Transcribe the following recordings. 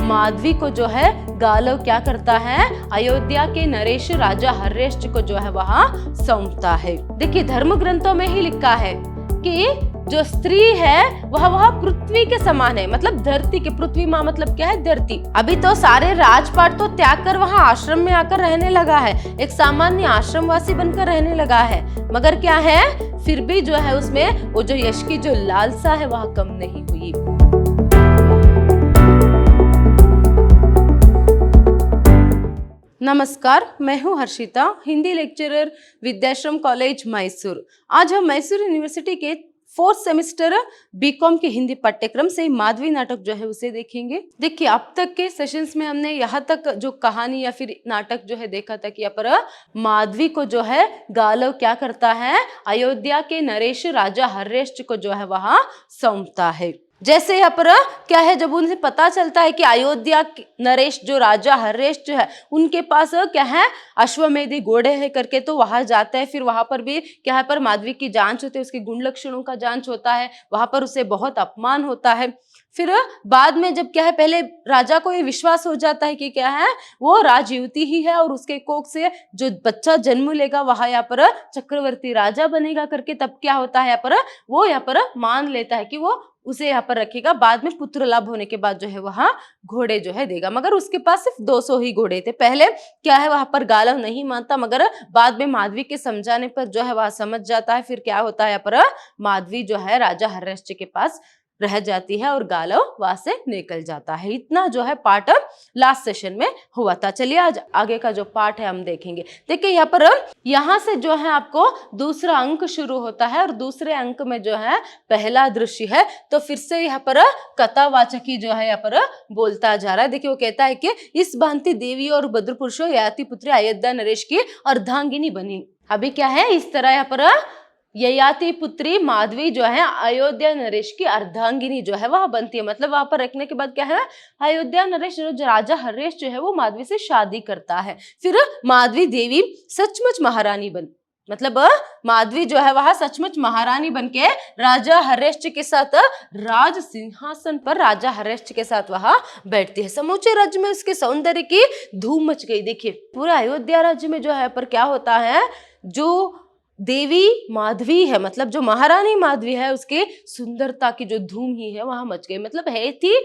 माधवी को जो है गालव क्या करता है, अयोध्या के नरेश राजा हर्षेश्वर को जो है वहां सौंपता है। देखिए धर्म ग्रंथों में ही लिखा है कि जो स्त्री है वह पृथ्वी के समान है, मतलब धरती के, पृथ्वी माँ मतलब क्या है, धरती। अभी तो सारे राजपाट तो त्याग कर वहां आश्रम में आकर रहने लगा है, एक सामान्य आश्रमवासी बनकर रहने लगा है, मगर क्या है फिर भी जो है उसमें वो जो यश की जो लालसा है वह कम नहीं हुई। नमस्कार, मैं हूँ हर्षिता, हिंदी लेक्चरर, विद्याश्रम कॉलेज मैसूर। आज हम मैसूर यूनिवर्सिटी के 4th सेमेस्टर बीकॉम के हिंदी पाठ्यक्रम से माधवी नाटक जो है उसे देखेंगे। देखिए अब तक के सेशंस में हमने यहाँ तक जो कहानी या फिर नाटक जो है देखा था कि यहाँ पर माधवी को जो है गालव क्या करता है, अयोध्या के नरेश राजा हर्षेश्वर को जो है वहां सौंपता है। जैसे यहाँ पर क्या है, जब उन्हें पता चलता है कि अयोध्या नरेश जो राजा हर्षेश्वर जो है उनके पास क्या है अश्वमेधी घोड़े है करके, तो वहां जाता है। फिर वहां पर भी क्या है पर माधवी की जांच होती है, उसके गुण लक्षणों का जांच होता है, वहां पर उसे बहुत अपमान होता है। फिर बाद में जब क्या है, पहले राजा को ये विश्वास हो जाता है कि क्या है वो राजयुवती ही है और उसके कोख से जो बच्चा जन्म लेगा वह यहाँ पर चक्रवर्ती राजा बनेगा करके, तब क्या होता है यहाँ पर वो यहाँ पर मान लेता है कि वो उसे यहाँ पर रखेगा। बाद में पुत्र लाभ होने के बाद जो है वहां घोड़े जो है देगा, मगर उसके पास सिर्फ 200 ही घोड़े थे। पहले क्या है वहां पर गालव नहीं मानता, मगर बाद में माधवी के समझाने पर जो है वह समझ जाता है। फिर क्या होता है यहाँ पर माधवी जो है राजा हर्षेश्वर के पास रह जाती है और गालव वहां से निकल जाता है। इतना जो है पार्ट लास्ट सेशन में हुआ था। चलिए आज आगे का जो पार्ट है हम देखेंगे। देखिए यहाँ से जो है आपको दूसरा अंक शुरू होता है और दूसरे अंक में जो है पहला दृश्य है। तो फिर से यहाँ पर कथावाचकी जो है यहाँ पर बोलता जा रहा है। देखिए वो कहता है कि इस भांति देवी और भद्र पुरुषों ययाति पुत्री अयोध्या नरेश की अर्धांगिनी बनी। अभी क्या है इस तरह यहाँ पर ययाति पुत्री माधवी जो है अयोध्या नरेश की अर्धांगिनी जो है वह बनती है। मतलब वहां पर रखने के बाद क्या है अयोध्या नरेश जो राजा हर्षेश्वर जो है वो माधवी से शादी करता है। फिर माधवी देवी सचमुच महारानी बन, मतलब माधवी जो है वह सचमुच महारानी बनके राजा हर्षेश्वर के साथ राज सिंहासन पर राजा हर्षेश्वर के साथ वहां बैठती है। समूचे राज्य में उसके सौंदर्य की धूम मच गई। देखिए पूरा अयोध्या राज्य में जो है पर क्या होता है, जो देवी माधवी है, मतलब जो महारानी माधवी है, उसके सुंदरता की जो धूम ही है वहां मच गई। मतलब है थी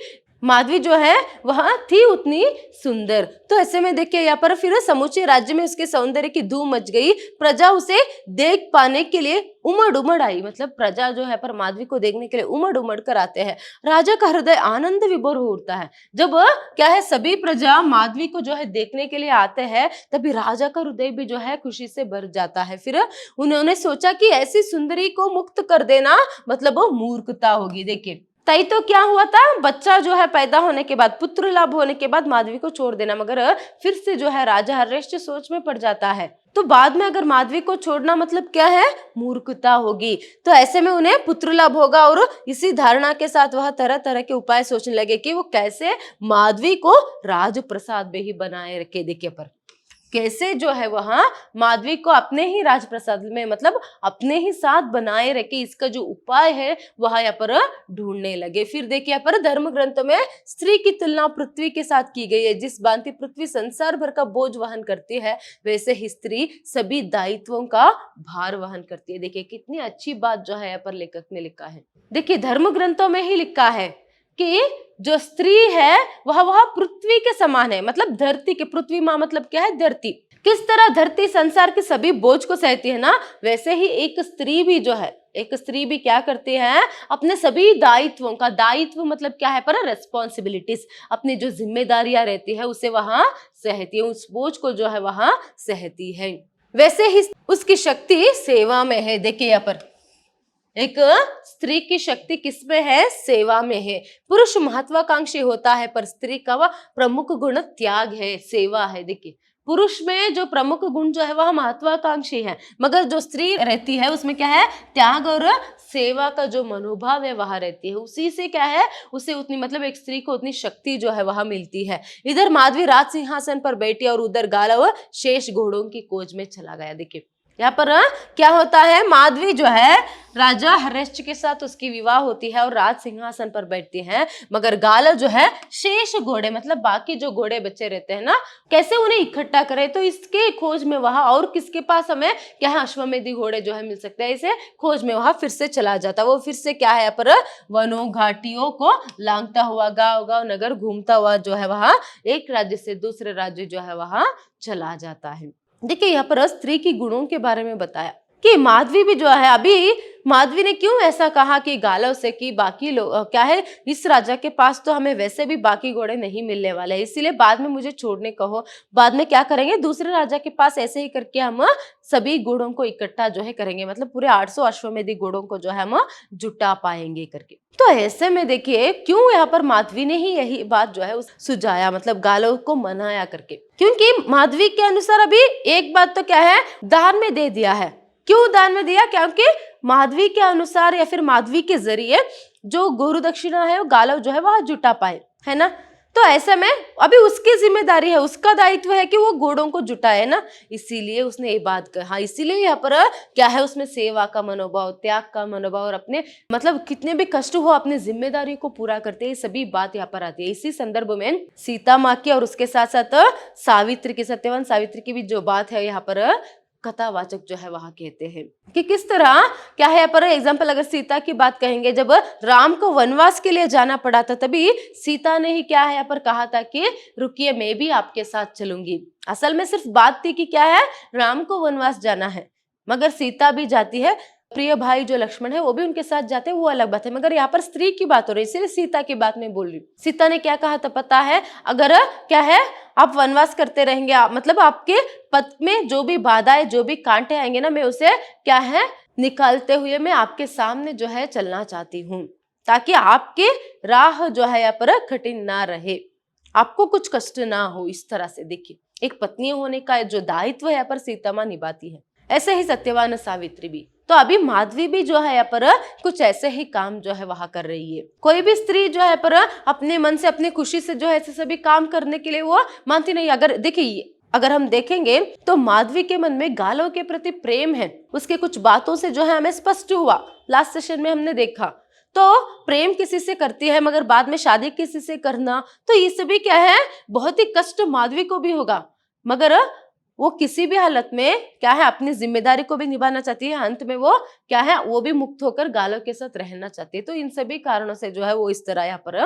माधवी जो है वह थी उतनी सुंदर। तो ऐसे में देखिए यहाँ पर फिर समूचे राज्य में उसके सौंदर्य की धूम मच गई। प्रजा उसे देख पाने के लिए उमड़ उमड़ आई, मतलब प्रजा जो है पर माधवी को देखने के लिए उमड़ उमड़ कर आते हैं। राजा का हृदय आनंद विभोर हो उठता है। जब क्या है सभी प्रजा माधवी को जो है देखने के लिए आते हैं, तभी राजा का हृदय भी जो है खुशी से भर जाता है। फिर उन्होंने सोचा कि ऐसी सुंदरी को मुक्त कर देना मतलब वो मूर्खता होगी। देखिए तई तो क्या हुआ था, बच्चा जो है पैदा होने के बाद, पुत्र लाभ होने के बाद माधवी को छोड़ देना, मगर फिर से जो है राजा हर्षेश्वर सोच में पड़ जाता है। तो बाद में अगर माधवी को छोड़ना मतलब क्या है, मूर्खता होगी। तो ऐसे में उन्हें पुत्र लाभ होगा और इसी धारणा के साथ वह तरह तरह के उपाय सोचने लगे कि वो कैसे माधवी को राजप्रसाद में ही बनाए रखे। देखिए पर कैसे जो है वहां माधवी को अपने ही राजप्रसाद में मतलब अपने ही साथ बनाए रखे, इसका जो उपाय है वह यहाँ पर ढूंढने लगे। फिर देखिए यहाँ पर धर्म ग्रंथों में स्त्री की तुलना पृथ्वी के साथ की गई है। जिस भांति पृथ्वी संसार भर का बोझ वहन करती है, वैसे ही स्त्री सभी दायित्वों का भार वहन करती है। देखिए कितनी अच्छी बात जो है यहाँ पर लेखक ने लिखा है। देखिए धर्म ग्रंथों में ही लिखा है कि जो स्त्री है वह पृथ्वी के समान है, मतलब धरती के, पृथ्वी माँ मतलब क्या है, धरती। किस तरह धरती संसार के सभी बोझ को सहती है ना, वैसे ही एक स्त्री भी जो है, एक स्त्री भी क्या करती है, अपने सभी दायित्वों का, दायित्व मतलब क्या है पर रेस्पॉन्सिबिलिटीज, अपनी जो जिम्मेदारियां रहती है उसे वहां सहती है, उस बोझ को जो है वहां सहती है। वैसे ही उसकी शक्ति सेवा में है। देखिए यहाँ पर एक स्त्री की शक्ति किसमें है, सेवा में है। पुरुष महत्वाकांक्षी होता है पर स्त्री का वह प्रमुख गुण त्याग है, सेवा है। देखिए पुरुष में जो प्रमुख गुण जो है वह महत्वाकांक्षी है, मगर जो स्त्री रहती है उसमें क्या है, त्याग और सेवा का जो मनोभाव है वह रहती है। उसी से क्या है, उसे उतनी मतलब एक स्त्री को उतनी शक्ति जो है वह मिलती है। इधर माधवी राज सिंहासन पर बैठी और उधर गालव शेष घोड़ों की खोज में चला गया। देखिए यहाँ पर क्या होता है, माधवी जो है राजा हरिश्च के साथ उसकी विवाह होती है और राज सिंहासन पर बैठती है, मगर गालव जो है शेष घोड़े मतलब बाकी जो घोड़े बचे रहते हैं ना, कैसे उन्हें इकट्ठा करे, तो इसके खोज में वहां और किसके पास हमें क्या है अश्वमेधी घोड़े जो है मिल सकते हैं, इसे खोज में वहां फिर से चला जाता, वो फिर से क्या है यहाँ पर वनों घाटियों को लांघता हुआ गांव गांव नगर घूमता हुआ जो है वहां एक राज्य से दूसरे राज्य जो है वहां चला जाता है। देखिए यहाँ पर स्त्री की गुणों के बारे में बताया कि माधवी भी जो है, अभी माधवी ने क्यों ऐसा कहा कि गालव से कि बाकी लोग क्या है, इस राजा के पास तो हमें वैसे भी बाकी घोड़े नहीं मिलने वाले, इसीलिए बाद में मुझे छोड़ने कहो, बाद में क्या करेंगे दूसरे राजा के पास ऐसे ही करके हम सभी घोड़ों को इकट्ठा जो है करेंगे, मतलब पूरे 800 अश्वमेधी घोड़ों को जो है हम जुटा पाएंगे करके। तो ऐसे में देखिए क्यों यहाँ पर माधवी ने ही यही बात जो है सुझाया, मतलब गालव को मनाया करके, क्योंकि माधवी के अनुसार अभी एक बात तो क्या है, दान में दे दिया है। क्यों दान में दिया, क्योंकि माधवी के अनुसार या फिर माधवी के जरिए जो गुरु दक्षिणा है वो गालव जो है वह जुटा पाए, है ना। तो ऐसे में अभी उसकी जिम्मेदारी है, उसका दायित्व है कि वो घोड़ों को जुटाए ना, इसीलिए उसने ये बात कहा। इसीलिए यहाँ पर क्या है, उसमें सेवा का मनोभाव, त्याग का मनोभाव और अपने मतलब कितने भी कष्ट हो अपने जिम्मेदारी को पूरा करते हैं, सभी बात यहाँ पर आती है। इसी संदर्भ में सीता माँ की और उसके साथ साथ सावित्री की, सत्यवान सावित्री की भी जो बात है यहाँ पर कथावाचक जो है वहां कहते हैं कि किस तरह क्या है। पर एग्जाम्पल अगर सीता की बात कहेंगे, जब राम को वनवास के लिए जाना पड़ा था तभी सीता ने ही क्या है यहाँ पर कहा था कि रुकिए मैं भी आपके साथ चलूंगी। असल में सिर्फ बात थी कि क्या है, राम को वनवास जाना है, मगर सीता भी जाती है, प्रिय भाई जो लक्ष्मण है वो भी उनके साथ जाते हैं, वो अलग बात है, मगर यहाँ पर स्त्री की बात हो रही है, इसलिए सीता की बात मैं बोल रही हूँ। सीता ने क्या कहा था पता है, अगर क्या है आप वनवास करते रहेंगे, मतलब आपके पथ में जो भी बाधाएं जो भी कांटे आएंगे ना, मैं उसे क्या है निकालते हुए मैं आपके सामने जो है चलना चाहती हूँ, ताकि आपके राह जो है यहाँ पर कठिन ना रहे, आपको कुछ कष्ट ना हो। इस तरह से देखिए एक पत्नी होने का जो दायित्व है यहाँ पर सीता माँ निभाती है, ऐसे ही सत्यवान सावित्री भी। तो अभी माधवी भी जो है यहाँ पर कुछ ऐसे ही काम जो है वहां कर रही है। कोई भी स्त्री जो है पर अपने मन से अपनी खुशी से जो है ऐसे सभी काम करने के लिए वो मानती नहीं। अगर देखिए अगर हम देखेंगे तो माधवी के मन में गालव के प्रति प्रेम है, उसके कुछ बातों से जो है हमें स्पष्ट हुआ, लास्ट सेशन में हमने देखा। तो प्रेम किसी से करती है मगर बाद में शादी किसी से करना, तो ये सभी क्या है बहुत ही कष्ट माधवी को भी होगा, मगर वो किसी भी हालत में क्या है अपनी जिम्मेदारी को भी निभाना चाहती है, अंत में वो क्या है वो भी मुक्त होकर गालव के साथ रहना चाहती है। तो इन सभी कारणों से जो है वो इस तरह यहाँ पर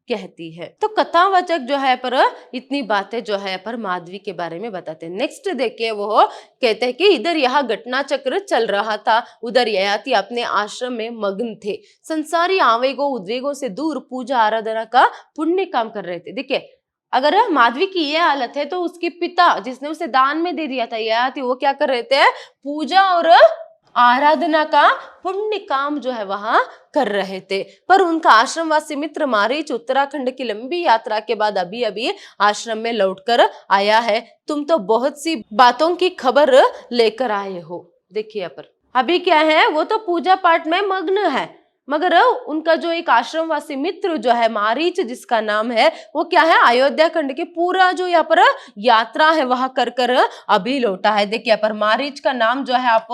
कहती है। तो कथावाचक जो है पर इतनी बातें जो है पर माधवी के बारे में बताते हैं। नेक्स्ट देखिए वो कहते हैं कि इधर यहाँ घटना चक्र चल रहा था, उधर ययाति अपने आश्रम में मग्न थे, संसारी आवेगों उद्वेगों से दूर पूजा आराधना का पुण्य काम कर रहे थे। देखिए अगर माधवी की ये हालत है तो उसके पिता जिसने उसे दान में दे दिया था ययाति, वो क्या कर रहे थे, पूजा और आराधना का पुण्य काम जो है वहां कर रहे थे। पर उनका आश्रमवासी मित्र मारीच उत्तराखंड की लंबी यात्रा के बाद अभी अभी आश्रम में लौटकर आया है, तुम तो बहुत सी बातों की खबर लेकर आए हो। देखिए पर अभी क्या है, वो तो पूजा पाठ में मग्न है, मगर उनका जो एक आश्रमवासी मित्र जो है मारीच जिसका नाम है, वो क्या है अयोध्या खंड के पूरा जो यहाँ पर यात्रा है वहां कर कर अभी लौटा है। देखिए यहाँ पर मारीच का नाम जो है आप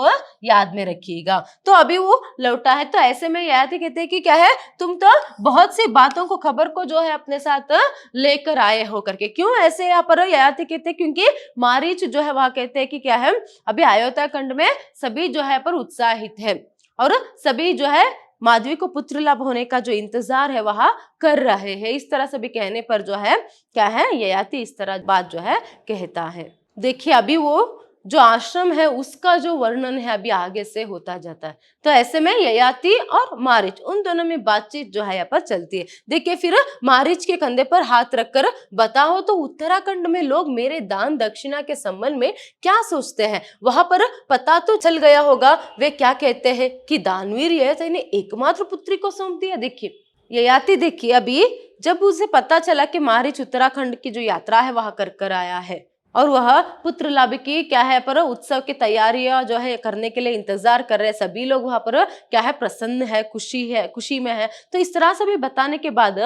याद में रखिएगा, तो अभी वो लौटा है। तो ऐसे में ययाति कहते हैं कि क्या है, तुम तो बहुत सी बातों को खबर को जो है अपने साथ लेकर आए हो करके। क्यों ऐसे यहाँ पर ययाति कहते हैं, क्योंकि मारीच जो है वहां कहते हैं कि क्या है अभी अयोध्या खंड में सभी जो है पर उत्साहित है और सभी जो है माधवी को पुत्र लाभ होने का जो इंतजार है वहां कर रहे हैं। इस तरह से भी कहने पर जो है क्या है ययाति इस तरह बात जो है कहता है। देखिए अभी वो जो आश्रम है उसका जो वर्णन है अभी आगे से होता जाता है। तो ऐसे में ययाति और मारीच उन दोनों में बातचीत जो है यहाँ पर चलती है। देखिए फिर मारीच के कंधे पर हाथ रखकर बताओ तो उत्तराखंड में लोग मेरे दान दक्षिणा के संबंध में क्या सोचते हैं, वहां पर पता तो चल गया होगा। वे क्या कहते हैं कि दानवीर ययाति ने एकमात्र पुत्री को सौंप दिया। देखिए ययाति देखिए अभी जब उसे पता चला कि मारीच उत्तराखंड की जो यात्रा है वहां कर आया है और वह पुत्र लाभ की क्या है पर उत्सव की तैयारियां जो है करने के लिए इंतजार कर रहे हैं, सभी लोग वहां पर क्या है प्रसन्न है, खुशी में है। तो इस तरह से भी बताने के बाद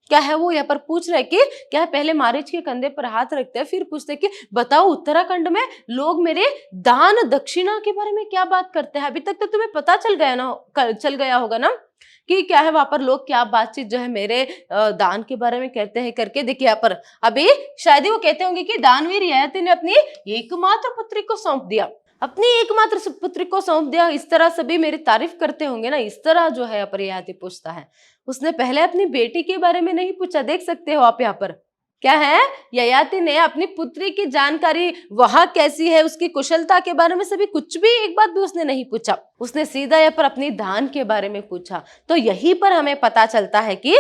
क्या है वो यहाँ पर पूछ रहे कि क्या है, पहले मारीच के कंधे पर हाथ रखते हैं, फिर पूछते हैं कि बताओ उत्तराखंड में लोग मेरे दान दक्षिणा के बारे में क्या बात करते हैं। अभी तक तो तुम्हें पता चल गया होगा ना कि क्या है वहां पर लोग क्या बातचीत जो है मेरे दान के बारे में कहते हैं करके। देखिए यहाँ पर अभी शायद ही वो कहते होंगे कि दानवीर ययाति ने अपनी एकमात्र पुत्री को सौंप दिया, अपनी एकमात्र पुत्री को सौंप दिया, इस तरह सभी मेरी तारीफ करते होंगे ना, इस तरह जो है यहाँ पर ययाति पूछता है। उसने पहले अपनी बेटी के बारे में नहीं पूछा, देख सकते हो आप यहाँ पर क्या है, ययाति ने अपनी पुत्री की जानकारी वहां कैसी है, उसकी कुशलता के बारे में सभी कुछ भी एक बात भी उसने नहीं पूछा, उसने सीधा यहाँ पर अपनी दान के बारे में पूछा। तो यहीं पर हमें पता चलता है कि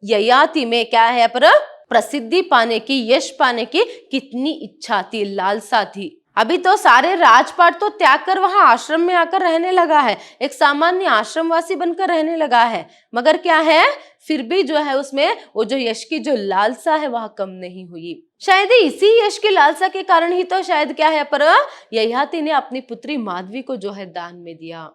ययाति में क्या है यहाँ पर प्रसिद्धि पाने की, यश पाने की कितनी इच्छा थी, लालसा थी। अभी तो सारे राजपाट तो त्याग कर वहां आश्रम में आकर रहने लगा है, एक सामान्य आश्रमवासी बनकर रहने लगा है, मगर क्या है फिर भी जो है उसमें वो जो यश की जो लालसा है वह कम नहीं हुई। शायद इसी यश की लालसा के कारण ही तो शायद क्या है पर ययाति ने अपनी पुत्री माधवी को जो है दान में दिया।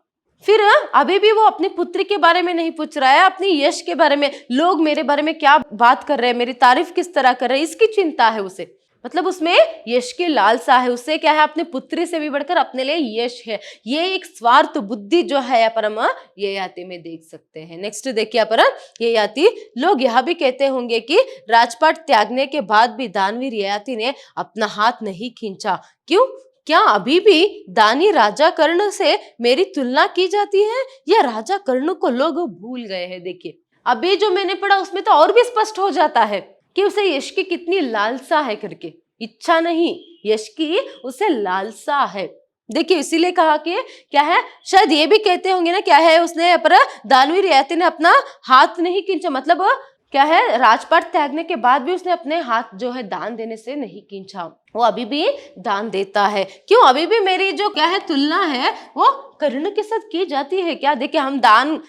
फिर अभी भी वो अपनी पुत्री के बारे में नहीं पूछ रहा है, अपनी यश के बारे में, लोग मेरे बारे में क्या बात कर रहे हैं, मेरी तारीफ किस तरह कर रहे हैं, इसकी चिंता है उसे। मतलब उसमें यश की लालसा है, उससे क्या है अपनी पुत्री से भी बढ़कर अपने लिए यश है, ये एक स्वार्थ बुद्धि जो है यहाँ पर हम ययाति में देख सकते हैं। नेक्स्ट देखिए यहाँ पर ययाति, लोग यह भी कहते होंगे कि राजपाट त्यागने के बाद भी दानवीर ययाति ने अपना हाथ नहीं खींचा, क्यों? क्या अभी भी दानी राजा कर्ण से मेरी तुलना की जाती है या राजा कर्ण को लोग भूल गए हैं? देखिए अभी जो मैंने पढ़ा उसमें तो और भी स्पष्ट हो जाता है कि उसे यश की कितनी लालसा है करके, इच्छा नहीं, यश की उसे लालसा है। देखिए इसीलिए कहा कि क्या है, शायद ये भी कहते होंगे ना क्या है, उसने पर दानवीर ययाति ने अपना हाथ नहीं खींचा, मतलब क्या है राजपाट त्यागने के बाद भी उसने अपने हाथ जो है दान देने से नहीं खींचा, वो अभी भी दान देता है। क्यों? अभी भी मेरी जो क्या है तुलना है वो कर्ण के साथ की जाती है क्या? देखिए हम दान,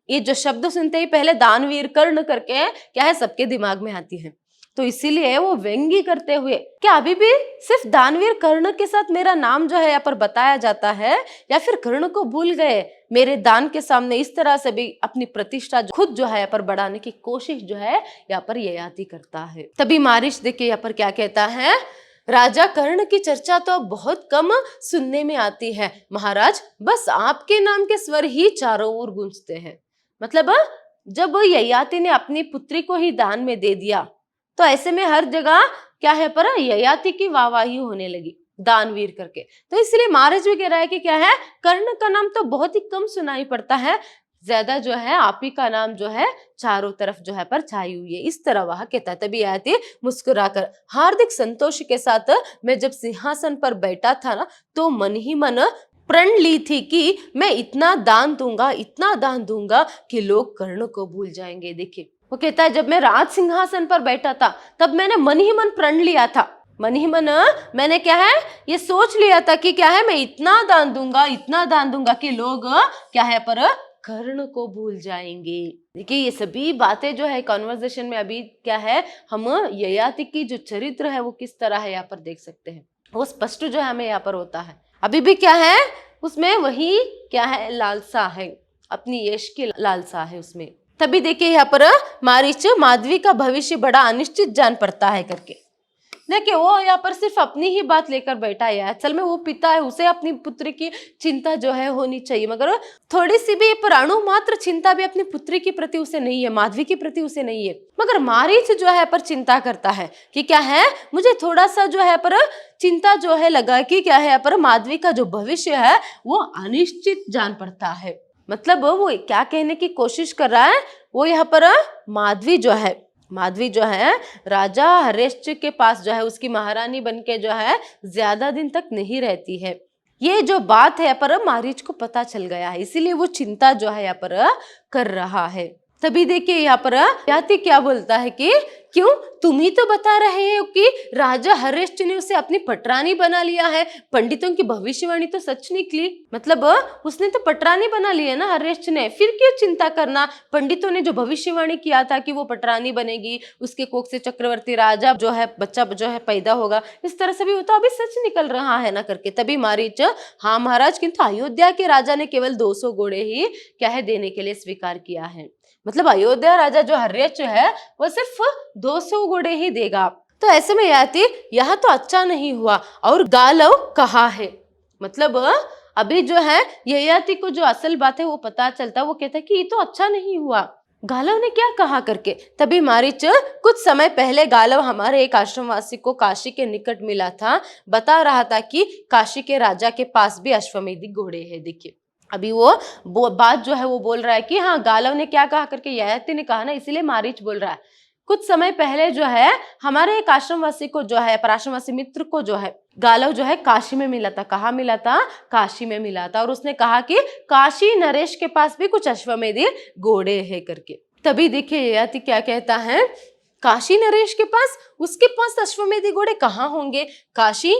ये जो शब्द सुनते ही पहले दानवीर कर्ण करके क्या है सबके दिमाग में आती है, तो इसीलिए वो व्यंग्य करते हुए क्या अभी भी सिर्फ दानवीर कर्ण के साथ मेरा नाम जो है यहाँ पर बताया जाता है, या फिर कर्ण को भूल गए, मेरे दान के सामने इस तरह से भी अपनी प्रतिष्ठा खुद जो है यहाँ पर बढ़ाने की कोशिश जो है यहाँ पर ययाति करता है। तभी मारीच देखिए यहाँ पर क्या कहता है, राजा कर्ण की चर्चा तो बहुत कम सुनने में आती है महाराज, बस आपके नाम के स्वर ही चारों ओर गूंजते हैं। मतलब जब ययाति ने अपनी पुत्री को ही दान में दे दिया तो ऐसे में हर जगह क्या है पर ययाति की वाहवाही होने लगी दानवीर करके। तो इसलिए महाराज भी कह रहा है कि क्या है, कर्ण का नाम तो बहुत ही कम सुनाई पड़ता है, ज्यादा जो है आप ही का नाम जो है चारों तरफ जो है पर छाई हुई है, इस तरह वह कहता है। तभी ययाति मुस्कुराकर हार्दिक संतोष के साथ, मैं जब सिंहासन पर बैठा था ना तो मन ही मन प्रण ली थी कि मैं इतना दान दूंगा, इतना दान दूंगा कि लोग कर्ण को भूल जाएंगे। देखिए वो कहता है जब मैं राज सिंहासन पर बैठा था तब मैंने मन ही मन प्रण लिया था, मन ही मन मैंने क्या है ये सोच लिया था कि क्या है मैं इतना दान दूंगा, इतना दान दूंगा कि लोग क्या है पर कर्ण को भूल जाएंगे। देखिए ये सभी बातें जो है कॉन्वर्सेशन में अभी क्या है हम ययाति की जो चरित्र है वो किस तरह है यहाँ पर देख सकते हैं, वो स्पष्ट जो है हमें यहाँ पर होता है। अभी भी क्या है उसमें वही क्या है लालसा है, अपनी यश की लालसा है उसमें। तभी देखिए यहाँ पर मारीच माधवी का भविष्य बड़ा अनिश्चित जान पड़ता है करके। देखिए वो यहाँ पर सिर्फ अपनी ही बात लेकर बैठा है, असल में वो पिता है, उसे अपनी पुत्री की चिंता जो है होनी चाहिए, मगर थोड़ी सी भी प्राणु मात्र चिंता भी अपनी पुत्री के प्रति उसे नहीं है, माधवी के प्रति उसे नहीं है। मगर मारीच जो है पर चिंता करता है कि क्या है मुझे थोड़ा सा जो है पर चिंता जो है लगा कि क्या है पर माधवी का जो भविष्य है वो अनिश्चित जान पड़ता है। मतलब वो क्या कहने की कोशिश कर रहा है, वो यहाँ पर माधवी जो है राजा हरेश्च के पास जो है उसकी महारानी बनके जो है ज्यादा दिन तक नहीं रहती है, ये जो बात है यहाँ पर मारीच को पता चल गया है, इसीलिए वो चिंता जो है यहाँ पर कर रहा है। तभी देखिए यहाँ पर ययाति क्या बोलता है कि क्यों, तुम ही तो बता रहे हो कि राजा हरेश्च ने उसे अपनी पटरानी बना लिया है, पंडितों की भविष्यवाणी तो सच निकली, मतलब उसने तो पटरानी बना ली है ना हरेश्च ने, फिर क्यों चिंता करना, पंडितों ने जो भविष्यवाणी किया था कि वो पटरानी बनेगी, उसके कोख से चक्रवर्ती राजा जो है बच्चा जो है पैदा होगा, इस तरह से भी वो तो अभी सच निकल रहा है ना करके। तभी मारीच, हाँ महाराज, किंतु अयोध्या के राजा ने केवल 200 घोड़े ही क्या है देने के लिए स्वीकार किया है, मतलब अयोध्या राजा जो हर्यश्च है वो सिर्फ 200 घोड़े ही देगा। तो ऐसे में ययाति यह तो अच्छा नहीं हुआ, और गालव कहाँ है? मतलब अभी जो है ययाति को जो असल बात है वो पता चलता, वो कहता है कि ये तो अच्छा नहीं हुआ, गालव ने क्या कहा करके। तभी मारीच कुछ समय पहले गालव हमारे एक आश्रमवासी को काशी के निकट मिला था, बता रहा था कि काशी के राजा के पास भी अश्वमेधिक घोड़े हैं। देखिए अभी वो बात जो है वो बोल रहा है कि हाँ गालव ने क्या कहा करके, ययाति ने कहा ना, इसीलिए मारीच बोल रहा है कुछ समय पहले जो है हमारे एक आश्रमवासी को जो है, पराश्रमवासी मित्र को जो है गालव जो है काशी में मिला था। कहाँ मिला था? काशी में मिला था, और उसने कहा कि काशी नरेश के पास भी कुछ अश्वमेधिक घोड़े है करके। तभी देखिए ययाति क्या कहता है, काशी नरेश के पास, उसके पास अश्वमेधिक घोड़े कहाँ होंगे? काशी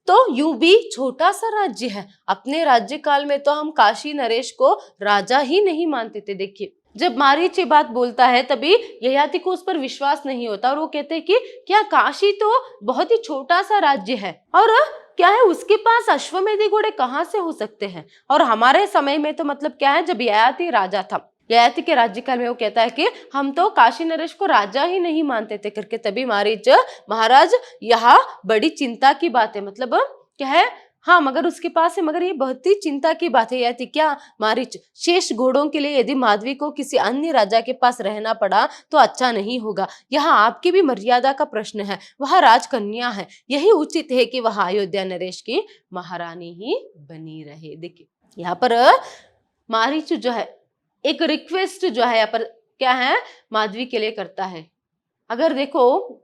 तो यूं भी छोटा सा राज्य है, अपने राज्य काल में तो हम काशी नरेश को राजा ही नहीं मानते थे। देखिए जब मारीच ये बात बोलता है तभी ययाति को उस पर विश्वास नहीं होता, और वो कहते हैं कि क्या काशी तो बहुत ही छोटा सा राज्य है, और क्या है उसके पास अश्वमेधिक घोड़े कहाँ से हो सकते हैं? और हमारे समय में तो मतलब क्या है, जब ययाति राजा था, ययाति के राज्यकाल में वो कहता है कि हम तो काशी नरेश को राजा ही नहीं मानते थे करके। तभी मारीच, महाराज यह बड़ी चिंता की बात है, मतलब क्या है, हाँ मगर उसके पास है, मगर ये बहुत ही चिंता की बात है ययाति। क्या? मारीच, शेष घोड़ों के लिए यदि माधवी को किसी अन्य राजा के पास रहना पड़ा तो अच्छा नहीं होगा, यह आपकी भी मर्यादा का प्रश्न है, वह राजकन्या है, यही उचित है कि वह अयोध्या नरेश की महारानी ही बनी रहे। देखिए यहाँ पर मारीच जो है एक रिक्वेस्ट जो है यहाँ पर क्या है, माधवी के लिए करता है। अगर देखो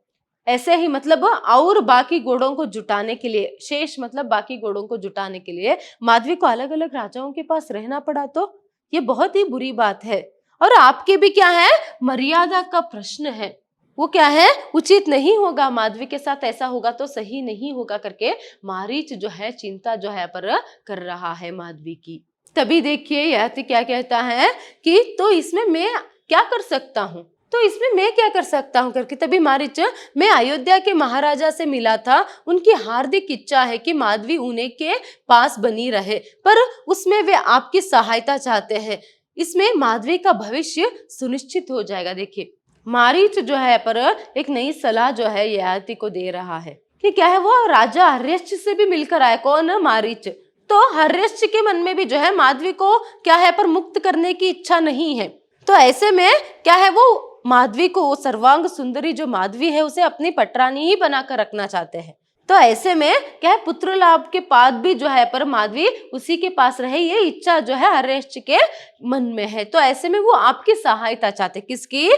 ऐसे ही मतलब और बाकी घोड़ों को जुटाने के लिए, शेष मतलब बाकी घोड़ों को जुटाने के लिए माधवी को अलग अलग राजाओं के पास रहना पड़ा तो ये बहुत ही बुरी बात है, और आपके भी क्या है, मर्यादा का प्रश्न है, वो क्या है, उचित नहीं होगा, माधवी के साथ ऐसा होगा तो सही नहीं होगा करके मारीच जो है चिंता जो है पर कर रहा है माधवी की। तभी देखिए ययाति क्या कहता है कि तो इसमें मैं क्या कर सकता हूँ, तो इसमें मैं क्या कर सकता हूँ करके। तभी मारीच, मैं अयोध्या के महाराजा से मिला था, उनकी हार्दिक इच्छा है कि माधवी उन्हें के पास बनी रहे, पर उसमें वे आपकी सहायता चाहते हैं, इसमें माधवी का भविष्य सुनिश्चित हो जाएगा। देखिए मारीच जो है पर एक नई सलाह जो है ययाति को दे रहा है कि क्या है, वो राजा हर्यश्च से भी मिलकर आया। कौन? मारीच। तो हर्यश्च के मन में भी जो है माधवी को क्या है पर मुक्त करने की इच्छा नहीं है, तो ऐसे में क्या है, वो माधवी को, वो सर्वांग सुंदरी जो माधवी है उसे अपनी पटरानी ही बनाकर रखना चाहते हैं। तो ऐसे में क्या है, पुत्र लाभ के बाद भी जो है पर माधवी उसी के पास रहे, ये इच्छा जो है हर्यश्च के मन में है। तो ऐसे में वो आपकी सहायता चाहते, किसकी?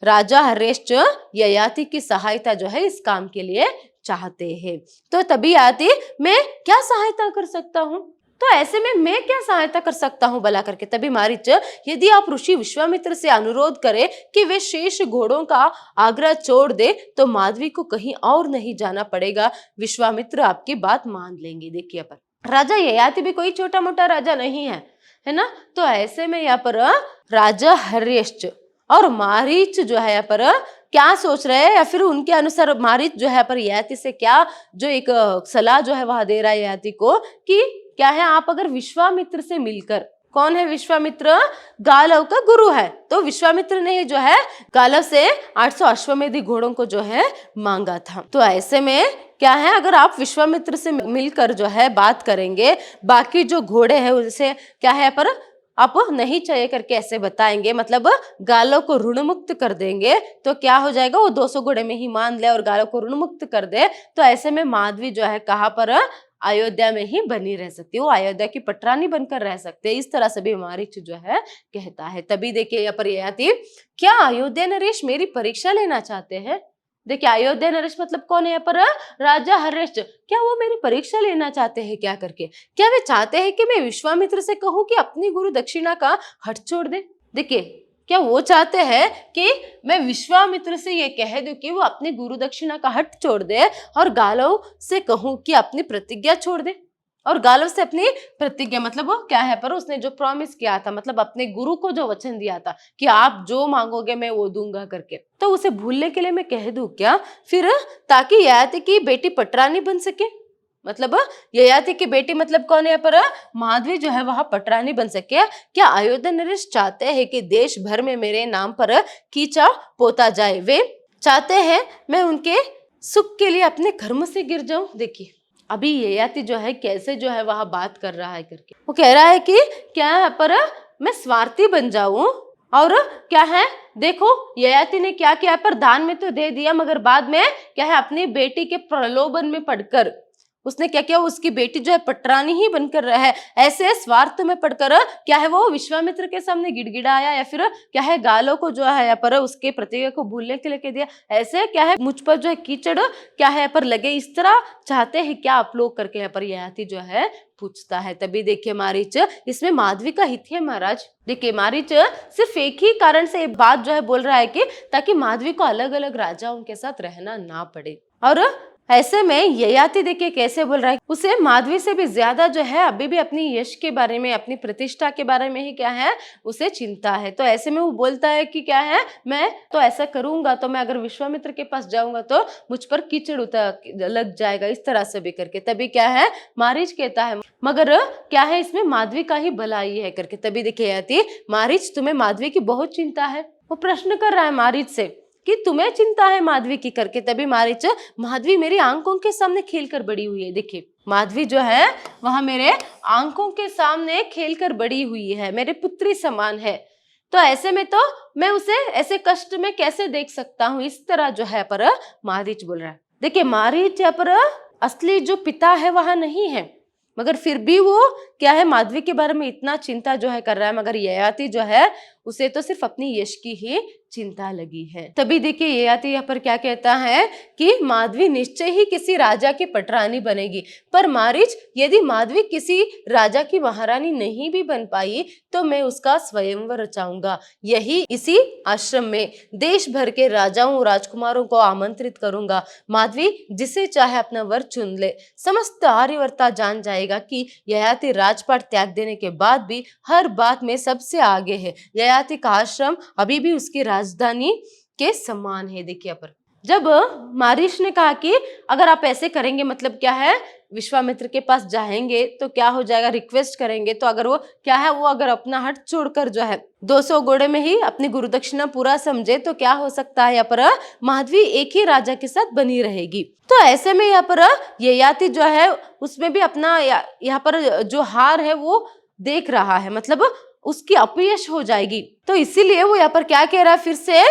राजा हर्यश्च ययाति की सहायता जो है इस काम के लिए चाहते हैं। तो तभी आती, मैं क्या सहायता कर सकता हूँ, तो ऐसे में मैं क्या सहायता कर सकता हूँ भला करके। तभी मारीच, यदि आप ऋषि विश्वामित्र से अनुरोध करें कि वे शेष घोड़ों का आग्रह छोड़ दे तो माधवी को कहीं और नहीं जाना पड़ेगा, विश्वामित्र आपकी बात मान लेंगे। देखिए पर राजा ययाति भी कोई छोटा मोटा राजा नहीं है, है ना। तो ऐसे में यहाँ पर राजा हर्यश्च और मारीच जो है यहाँ पर क्या सोच रहे हैं, या फिर उनके अनुसार मारीच जो है पर ययाति से क्या जो एक सलाह जो है वह दे रहा है ययाति को कि क्या है, आप अगर विश्वामित्र से मिलकर, कौन है विश्वामित्र? गालव का गुरु है, तो विश्वामित्र ने जो है गालव से 800 अश्वमेधिक घोड़ों को जो है मांगा था। तो ऐसे में क्या है, अगर आप विश्वामित्र से मिलकर जो है बात करेंगे, बाकी जो घोड़े हैं उनसे क्या है पर आप नहीं चाहिए करके ऐसे बताएंगे, मतलब गालों को ऋण मुक्त कर देंगे, तो क्या हो जाएगा, वो 200 घोड़े में ही मान ले और गालों को ऋण मुक्त कर दे, तो ऐसे में माधवी जो है कहाँ पर, अयोध्या में ही बनी रह सकती है, वो अयोध्या की पटरानी बनकर रह सकते हैं। इस तरह से भी मारीच जो है कहता है। तभी देखिए यहाँ पर ययाति, क्या अयोध्या नरेश मेरी परीक्षा लेना चाहते हैं? देखिए अयोध्या नरेश मतलब कौन है यहाँ पर? राजा हर्यश्च। क्या वो मेरी परीक्षा लेना चाहते हैं क्या करके? क्या वे चाहते हैं कि मैं विश्वामित्र से कहूं कि अपनी गुरु दक्षिणा का हट छोड़ दे? देखिए क्या वो चाहते हैं कि मैं विश्वामित्र से ये कह दूं कि वो अपनी गुरु दक्षिणा का हट छोड़ दे और गालव से कहूं कि अपनी प्रतिज्ञा छोड़ दे? और गालव से अपनी प्रतिज्ञा मतलब वो क्या है पर उसने जो प्रॉमिस किया था, मतलब अपने गुरु को जो वचन दिया था कि आप जो मांगोगे मैं वो दूंगा करके, तो उसे भूलने के लिए मैं कह दूं क्या फिर, ताकि ययाति की बेटी पटरानी बन सके? मतलब ययाति की बेटी मतलब कौन है यहाँ पर? माधवी जो है वह पटरानी बन सके। क्या अयोध्या नरेश चाहते हैं कि देश भर में मेरे नाम पर कीचा पोता जाए? वे चाहते हैं मैं उनके सुख के लिए अपने कर्म से गिर जाऊं। देखिए अभी ययाति जो है कैसे जो है वह बात कर रहा है करके, वो कह रहा है कि क्या यहाँ पर मैं स्वार्थी बन जाऊं, और क्या है देखो ययाति ने क्या किया पर दान में तो दे दिया, मगर बाद में क्या है अपनी बेटी के प्रलोभन में पड़कर उसने क्या किया, उसकी बेटी जो है पटरानी ही बनकर रहा है। ऐसे स्वार्थ में पड़कर क्या है वो विश्वामित्र के सामने गिड़गिड़ाया, या फिर क्या है गालों को जो है यहाँ पर उसके प्रतिज्ञा को भूलने के लिए कह दिया। ऐसे क्या है मुझ पर जो है कीचड़ क्या है यहाँ पर लगे, इस तरह चाहते हैं क्या आप लोग करके यहाँ पर ययाति जो है पूछता है। तभी देखिए मारीच इसमें माधवी का हित है महाराज। देखिए मारीच सिर्फ एक ही कारण से ये बात जो है बोल रहा है कि ताकि माधवी को अलग अलग राजाओं के साथ रहना ना पड़े। और ऐसे में ययाति देखिए कैसे बोल रहा है, उसे माधवी से भी ज्यादा जो है अभी भी अपनी यश के बारे में, अपनी प्रतिष्ठा के बारे में ही क्या है उसे चिंता है। तो ऐसे में वो बोलता है कि क्या है मैं तो ऐसा करूंगा, तो मैं अगर विश्वामित्र के पास जाऊंगा तो मुझ पर कीचड़ उतर लग जाएगा, इस तरह से भी करके। तभी क्या है मारीच कहता है मगर क्या है इसमें माधवी का ही भलाई है करके। तभी देखिए ययाति मारीच तुम्हें माधवी की बहुत चिंता है, वो प्रश्न कर रहा है मारीच से कि तुम्हें चिंता है माधवी की करके। तभी मारीच माधवी मेरी आंखों के सामने खेलकर बड़ी हुई है। देखिए माधवी जो है वह मेरे आंखों के सामने खेलकर बड़ी हुई है, मेरे पुत्री समान है, तो ऐसे में तो मैं उसे ऐसे कष्ट में कैसे देख सकता हूँ, इस तरह जो है पर मारीच बोल रहा है। देखिए मारीच यहाँ पर असली जो पिता है वह नहीं है, मगर फिर भी वो क्या है माधवी के बारे में इतना चिंता जो है कर रहा है, मगर ययाति जो है उसे तो सिर्फ अपनी यश की ही चिंता लगी है। तभी देखिए ययाति यहाँ पर क्या कहता है कि माधवी निश्चय ही किसी राजा की पटरानी बनेगी, पर मारीच यदि माधवी किसी राजा की महारानी नहीं भी बन पाई तो मैं उसका स्वयंवर रचाऊंगा, यही इसी आश्रम में देश भर के राजाओं राजकुमारों को आमंत्रित करूंगा। माधवी जिसे चाहे अपना वर चुन ले, समस्त आर्यवर्ता जान जाएगा कि ययाति राजपाट त्याग देने के बाद भी हर बात में सबसे आगे है। ययाति का आश्रम अभी भी उसकी राजधानी के समान है। देखिए यहाँ पर जब मारीच ने कहा कि अगर आप ऐसे करेंगे मतलब क्या है विश्वामित्र के पास जाएंगे तो क्या हो जाएगा, रिक्वेस्ट करेंगे तो अगर वो क्या है वो अगर अपना हट छोड़कर जो है 200 घोड़े में ही अपनी गुरुदक्षिणा पूरा समझे तो क्या हो सकता है यहाँ पर माधवी एक ही राजा के साथ बनी रहेगी। तो ऐसे में यहाँ पर ययाति जो है उसमें भी अपना यहाँ पर जो हार है वो देख रहा है, मतलब उसकी अपयश हो जाएगी। तो इसीलिए वो यहाँ पर क्या कह रहा है फिर से,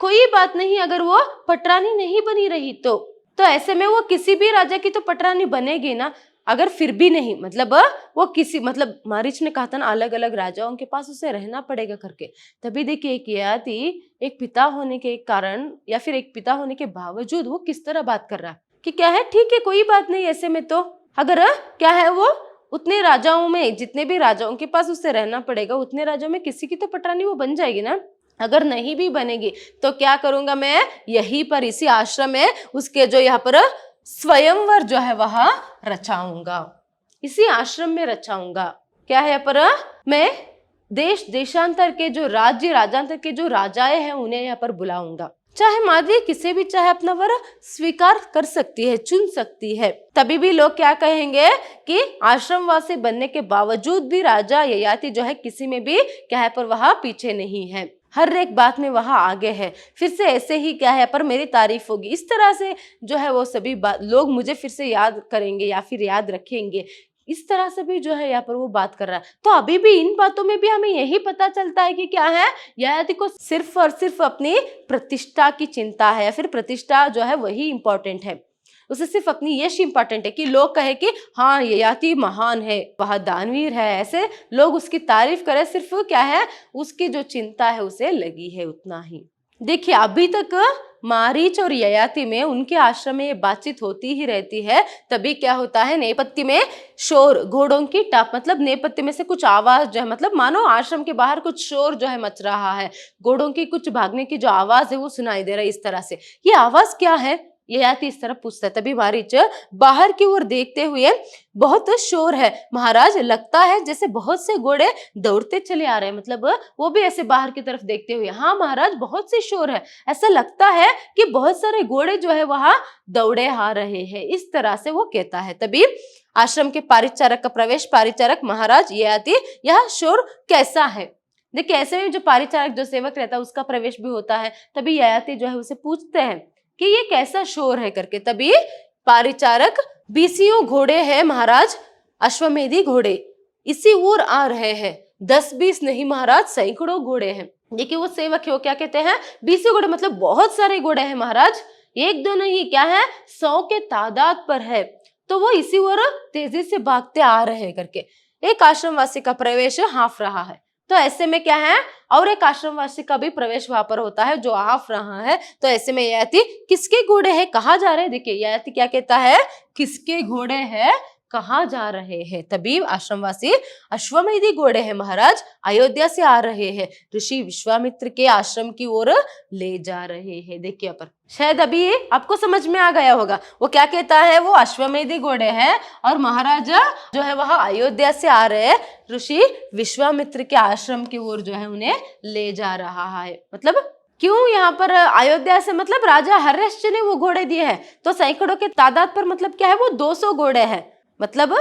कोई बात नहीं अगर वो पटरानी नहीं बनी रही तो ऐसे में वो किसी भी राजा की तो पटरानी बनेगी ना, अगर फिर भी नहीं मतलब वो किसी मतलब मारीच ने कहा था ना अलग अलग राजाओं के पास उसे रहना पड़ेगा करके। तभी देखिए एक ययाति एक पिता होने के कारण या फिर एक पिता होने के बावजूद वो किस तरह बात कर रहा है कि क्या है ठीक है कोई बात नहीं, ऐसे में तो अगर क्या है वो उतने राजाओं में जितने भी राजाओं के पास उसे रहना पड़ेगा उतने राजाओं में किसी की तो पटरानी वो बन जाएगी ना। अगर नहीं भी बनेगी तो क्या करूंगा मैं यहीं पर इसी आश्रम में उसके जो यहाँ पर स्वयंवर जो है वह रचाऊंगा, इसी आश्रम में रचाऊंगा। क्या है यहाँ पर मैं देश देशांतर के जो राज्य राजांतर के जो राजाएं हैं उन्हें यहाँ पर बुलाऊंगा। चाहे माधवी किसे भी चाहे अपना वर स्वीकार कर सकती है, चुन सकती है। तभी भी लोग क्या कहेंगे कि आश्रमवासी बनने के बावजूद भी राजा ययाति जो है किसी में भी क्या है पर वह पीछे नहीं है, हर एक बात में वह आगे है। फिर से ऐसे ही क्या है पर मेरी तारीफ होगी, इस तरह से जो है वो सभी लोग मुझे फिर से याद करेंगे या फिर याद रखेंगे, इस तरह से भी जो है यहाँ पर वो बात कर रहा है। तो अभी भी इन बातों में भी हमें यही पता चलता है कि क्या है ययाति को सिर्फ और सिर्फ अपनी प्रतिष्ठा की चिंता है, या फिर प्रतिष्ठा जो है वही इंपॉर्टेंट है, उसे सिर्फ अपनी यश इंपॉर्टेंट है कि लोग कहे कि हाँ ययाति महान है, वह दानवीर है, ऐसे लोग उसकी तारीफ करें, सिर्फ क्या है उसकी जो चिंता है उसे लगी है उतना ही। देखिए अभी तक मारीच और ययाति में उनके आश्रम में ये बातचीत होती ही रहती है। तभी क्या होता है नेपथ्य में शोर, घोड़ों की टाप, मतलब नेपथ्य में से कुछ आवाज जो है मतलब मानो आश्रम के बाहर कुछ शोर जो है मच रहा है, घोड़ों की कुछ भागने की जो आवाज है वो सुनाई दे रहा है। इस तरह से ये आवाज क्या है ययाति इस तरह पूछता है। तभी मारीच बाहर की ओर देखते हुए, बहुत शोर है महाराज, लगता है जैसे बहुत से घोड़े दौड़ते चले आ रहे हैं। मतलब वो भी ऐसे बाहर की तरफ देखते हुए, हाँ महाराज बहुत से शोर है, ऐसा लगता है कि बहुत सारे घोड़े जो है वहां दौड़े आ रहे हैं, इस तरह से वो कहता है। तभी आश्रम के पारिचारक का प्रवेश। पारिचारक, महाराज ययाति यह शोर कैसा है। देखिए ऐसे में जो पारिचारक जो सेवक रहता है उसका प्रवेश भी होता है। तभी ययाति जो है उसे पूछते हैं कि ये कैसा शोर है करके। तभी पारिचारक, बीसियों घोड़े हैं महाराज, अश्वमेधी घोड़े इसी ओर आ रहे हैं, 10-20 नहीं महाराज, सैकड़ों घोड़े हैं। देखिए वो सेवक है वो क्या कहते हैं, 20 घोड़े मतलब बहुत सारे घोड़े हैं महाराज, एक दो नहीं, क्या है 100 के तादाद पर है, तो वो इसी ओर तेजी से भागते आ रहे हैं करके। एक आश्रमवासी का प्रवेश हाफ रहा है, तो ऐसे में क्या है, और एक आश्रमवासी का भी प्रवेश वहां पर होता है जो हाफ रहा है। तो ऐसे में ययाति किसके घोड़े हैं, कहाँ जा रहे हैं। देखिए ययाति क्या कहता है, किसके घोड़े हैं, कहाँ जा रहे हैं। तभी आश्रमवासी, अश्वमेधी घोड़े हैं महाराज, अयोध्या से आ रहे हैं, ऋषि विश्वामित्र के आश्रम की ओर ले जा रहे हैं। देखिए पर शायद अभी आपको समझ में आ गया होगा, वो क्या कहता है, वो अश्वमेधी घोड़े हैं और महाराजा जो है वह अयोध्या से आ रहे हैं, ऋषि विश्वामित्र के आश्रम की ओर जो है उन्हें ले जा रहा है। मतलब क्यों यहाँ पर अयोध्या से, मतलब राजा हर्षवर्धन ने वो घोड़े दिए हैं, तो सैकड़ों के तादाद पर मतलब क्या है, वो 200 घोड़े हैं। मतलब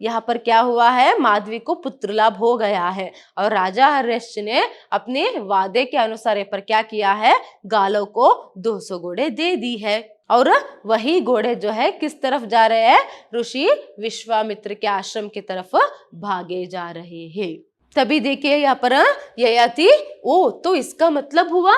यहाँ पर क्या हुआ है, माधवी को पुत्र लाभ हो गया है और राजा हर्षवर्धन ने अपने वादे के अनुसार पर क्या किया है, गालों को 200 घोड़े दे दी है। और वही घोड़े जो है किस तरफ जा रहे हैं, ऋषि विश्वामित्र के आश्रम की तरफ भागे जा रहे हैं। तभी देखिए यहाँ पर ययाति, ओ तो इसका मतलब हुआ,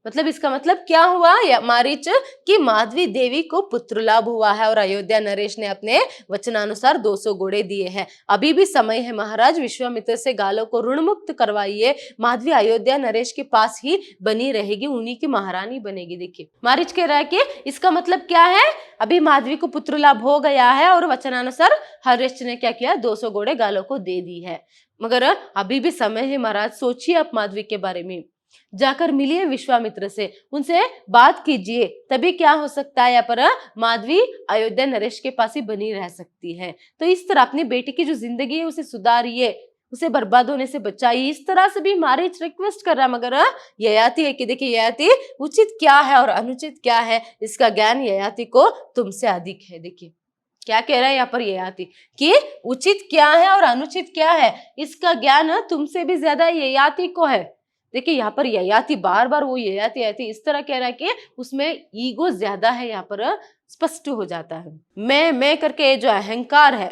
मतलब इसका मतलब क्या हुआ, मारीच कि माधवी देवी को पुत्र लाभ हुआ है और अयोध्या नरेश ने अपने वचनानुसार 200 घोड़े दिए हैं। अभी भी समय है महाराज, विश्वामित्र से गालों को ऋण मुक्त करवाइए, माधवी अयोध्या नरेश के पास ही बनी रहेगी, उन्हीं की महारानी बनेगी। देखिए मारीच कह रहा है कि इसका मतलब क्या है, अभी माधवी को पुत्र लाभ हो गया है और वचनानुसार हर्षवर्धन ने क्या किया, 200 घोड़े गालों को दे दी है। मगर अभी भी समय है महाराज, सोचिए आप माधवी के बारे में, जाकर मिलिए विश्वामित्र से, उनसे बात कीजिए, तभी क्या हो सकता है, यहाँ पर माधवी अयोध्या नरेश के पास ही बनी रह सकती है। तो इस तरह अपनी बेटी की जो जिंदगी है उसे सुधारिए, उसे बर्बाद होने से बचाइए, इस तरह से भी मारीच रिक्वेस्ट कर रहा है। मगर ययाति है कि देखिए ययाति, उचित क्या है और अनुचित क्या है इसका ज्ञान ययाति को तुमसे अधिक है। देखिए क्या कह रहा है यहाँ पर ययाति कि उचित क्या है और अनुचित क्या है इसका ज्ञान तुमसे भी ज्यादा ययाति को है। देखिए यहाँ पर ययाति बार बार वो ययाति इस तरह कह रहा है कि उसमें ईगो ज्यादा है, यहाँ पर स्पष्ट हो जाता है। मैं करके जो अहंकार है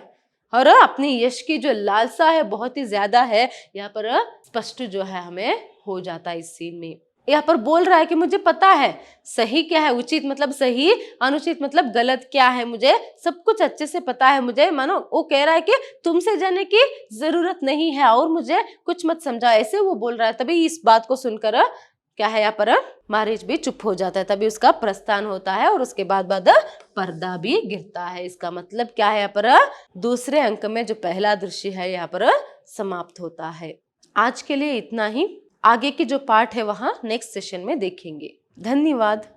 और अपनी यश की जो लालसा है बहुत ही ज्यादा है, यहाँ पर स्पष्ट जो है हमें हो जाता है इस सीन में। यहाँ पर बोल रहा है कि मुझे पता है सही क्या है, उचित मतलब सही, अनुचित मतलब गलत क्या है, मुझे सब कुछ अच्छे से पता है। मुझे मानो वो कह रहा है कि तुमसे जानने की जरूरत नहीं है और मुझे कुछ मत समझा, ऐसे वो बोल रहा है। तभी इस बात को सुनकर क्या है, यहाँ पर मारीच भी चुप हो जाता है। तभी उसका प्रस्थान होता है और उसके बाद पर्दा भी गिरता है। इसका मतलब क्या है, यहाँ पर दूसरे अंक में जो पहला दृश्य है यहाँ पर समाप्त होता है। आज के लिए इतना ही, आगे की जो पार्ट है वहां नेक्स्ट सेशन में देखेंगे। धन्यवाद।